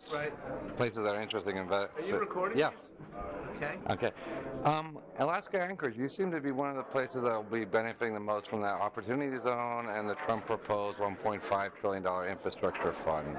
Right. places that are interesting investment. Are you recording? Yeah. Okay. Okay. Alaska Anchorage, you seem to be one of the places that will be benefiting the most from that opportunity zone and the Trump proposed $1.5 trillion infrastructure fund.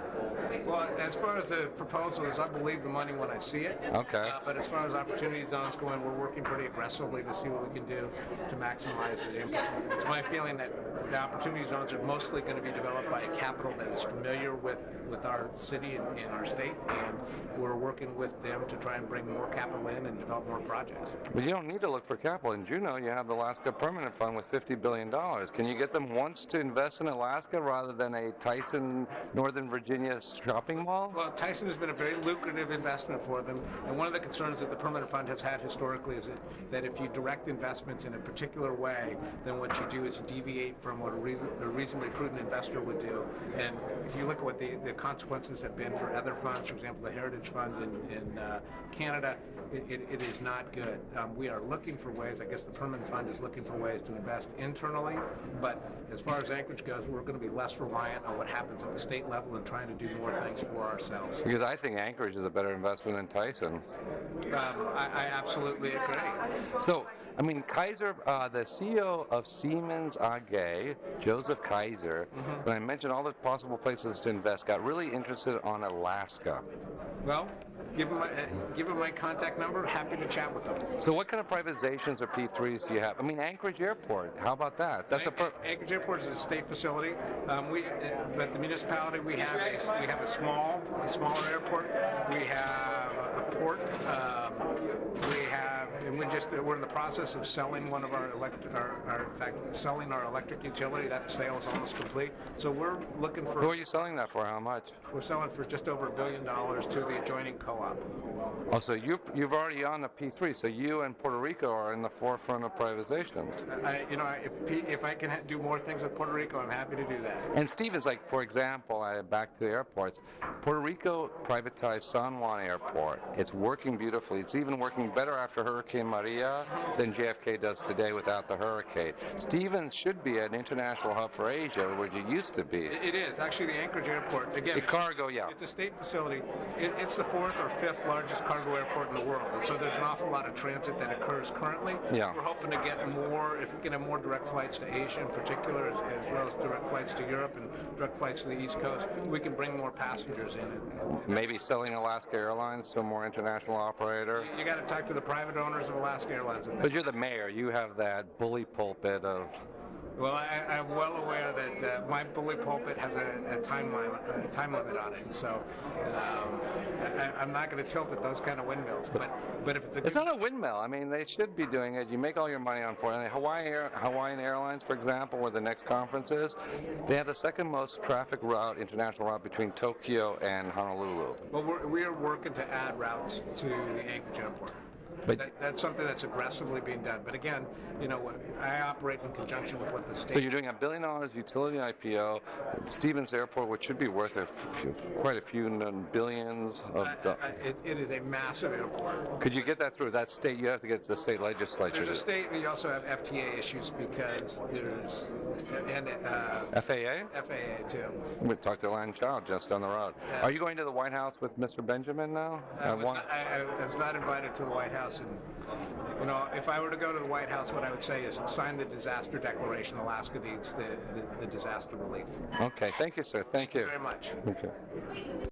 Well, as far as the proposal is, I believe the money when I see it. Okay. But as far as opportunity zones going, we're working pretty aggressively to see what we can do to maximize the impact. It's my feeling that the opportunity zones are mostly going to be developed by a capital that is familiar with our city and our state, and we're working with them to try and bring more capital in and develop more projects. But you don't need to look for capital. In Juneau, you have the Alaska Permanent Fund with $50 billion. Can you get them once to invest in Alaska rather than a Tyson, Northern Virginia shopping mall? Well, Tyson has been a very lucrative investment for them, and one of the concerns that the Permanent Fund has had historically is that if you direct investments in a particular way, then what you do is you deviate from what a reasonably prudent investor would do. And if you look at what the consequences have been for other funds, for example, the Heritage Fund in Canada, it is not good. We are looking for ways, I guess the Permanent Fund is looking for ways to invest internally, but as far as Anchorage goes, we're going to be less reliant on what happens at the state level and trying to do more things for ourselves. Because I think Anchorage is a better investment than Tyson. I absolutely agree. So, I mean, Kaiser, the CEO of Siemens AG, Joseph Kaiser, when I mentioned all the possible places to invest, got really interested on Alaska. Well, give him my contact number. Happy to chat with them. So what kind of privatizations or P3s do you have? I mean, Anchorage Airport, how about that? That's Anchorage Airport is a state facility. But the municipality, we have a smaller airport. We have a port. We're in the process of selling one of our selling our electric utility. That sale is almost complete. So we're looking for. Who are you selling that for? How much? We're selling for just over $1 billion to the adjoining co-op. Oh, so you've already on the P3. So you and Puerto Rico are in the forefront of privatizations. If I can do more things with Puerto Rico, I'm happy to do that. And Stevens, like for example, back to the airports. Puerto Rico privatized San Juan Airport. It's working beautifully. It's even working better after Hurricane Maria than JFK does today without the hurricane. Stevens should be an international hub for Asia, where you used to be. It is actually the Anchorage Airport. Again, it's a state facility. It's the 4th or 5th largest cargo airport in the world, and so there's an awful lot of transit that occurs currently. Yeah. We're hoping to get more, if we can have more direct flights to Asia in particular, as well as direct flights to Europe and direct flights to the East Coast, we can bring more passengers in. Maybe selling Alaska Airlines to a more international operator. You got to talk to the private owners of Alaska Airlines. But you're the mayor. You have that bully pulpit of. Well, I'm well aware that my bully pulpit has a time limit on it, so I'm not going to tilt at those kind of windmills. But if it's not a windmill. I mean, they should be doing it. You make all your money on it. Hawaiian Airlines, for example, where the next conference is, they have the second most traffic international route between Tokyo and Honolulu. Well, we are working to add routes to the Anchorage Airport. But that's something that's aggressively being done. But again, I operate in conjunction with what the state. So you're doing $1 billion utility IPO, Stevens Airport, which should be worth quite a few billions of dollars. It is a massive airport. Could you get that through that state? You have to get to the state legislature. There's a state, and you also have FTA issues because there's FAA. FAA too. We talked to Lan Chow just down the road. Are you going to the White House with Mr. Benjamin now? I was not invited to the White House. And if I were to go to the White House, what I would say is sign the disaster declaration. Alaska needs the disaster relief. Okay, thank you, sir. Thank you very much. Okay.